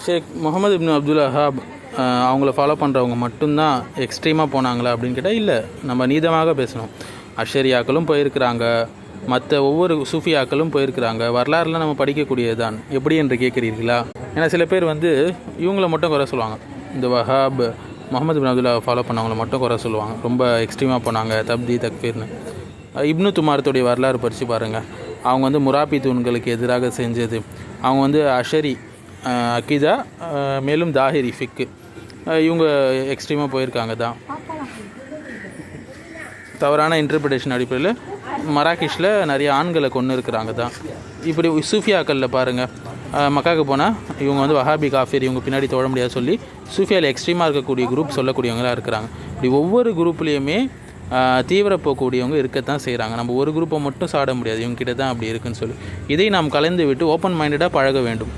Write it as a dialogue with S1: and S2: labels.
S1: ஷேக் முகமது இப்னு அப்துல் வஹாப் அவங்கள ஃபாலோ பண்ணுறவங்க மட்டும்தான் எக்ஸ்ட்ரீமாக போனாங்களா அப்படின்னு கேட்டால் இல்லை. நம்ம நீதமாக பேசணும். அஷரியாக்களும் போயிருக்கிறாங்க, மற்ற ஒவ்வொரு சூஃபியாக்களும் போயிருக்கிறாங்க. வரலாறுலாம் நம்ம படிக்கக்கூடியது தான். எப்படி என்று கேட்குறீர்களா? ஏன்னா சில பேர் இவங்கள மட்டும் குறை சொல்லுவாங்க. இந்த வஹாப் முகமது இப்னு அப்துல்லா ஃபாலோ பண்ணவங்கள மட்டும் குறை சொல்லுவாங்க. ரொம்ப எக்ஸ்ட்ரீமாக போனாங்க, தப்தி தக்ஃபீர்னு. இப்னு துமாரத்துடைய வரலாறு படித்து பாருங்கள். அவங்க முராபி தூண்களுக்கு எதிராக செஞ்சது. அவங்க அஷரி அக்கீதா, மேலும் தாஹிரி ஃபிக்கு, இவங்க எக்ஸ்ட்ரீமாக போயிருக்காங்க தான். தவறான இன்டர்பிரிட்டேஷன் அடிப்படையில் மராக்கிஷில் நிறைய ஆண்களை கொண்டு இருக்கிறாங்க தான். இப்படி சூஃபியாக்களில் பாருங்கள், மக்காவுக்கு போனால் இவங்க வஹாபி காஃபிர், இவங்க பின்னாடி தொழ முடியாது சொல்லி சூஃபியாவில் எக்ஸ்ட்ரீமாக இருக்கக்கூடிய குரூப் சொல்லக்கூடியவங்களாக இருக்கிறாங்க. இப்படி ஒவ்வொரு குரூப்லேயுமே தீவிர போகக்கூடியவங்க இருக்கத்தான் செய்கிறாங்க. நம்ம ஒரு குரூப்பை மட்டும் சாட முடியாது, இவங்ககிட்ட தான் அப்படி இருக்குன்னு சொல்லி. இதை நாம் கலந்து விட்டு ஓப்பன் மைண்டடாக பழக வேண்டும்.